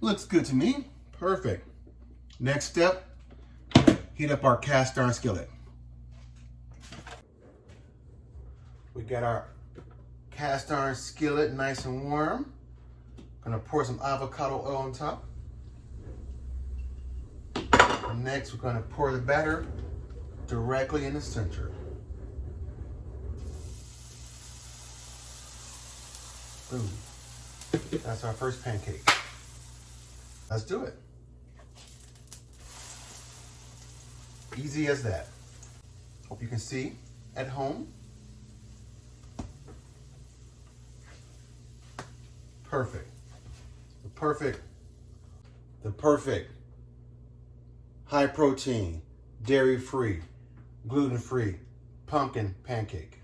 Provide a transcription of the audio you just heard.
Looks good to me. Perfect. Next step, heat up our cast iron skillet. We got our cast iron skillet nice and warm. Gonna pour some avocado oil on top. Next, we're gonna pour the batter directly in the center. Boom. That's our first pancake. Let's do it. Easy as that. Hope you can see at home. Perfect. The perfect high protein, dairy free, gluten free pumpkin pancake.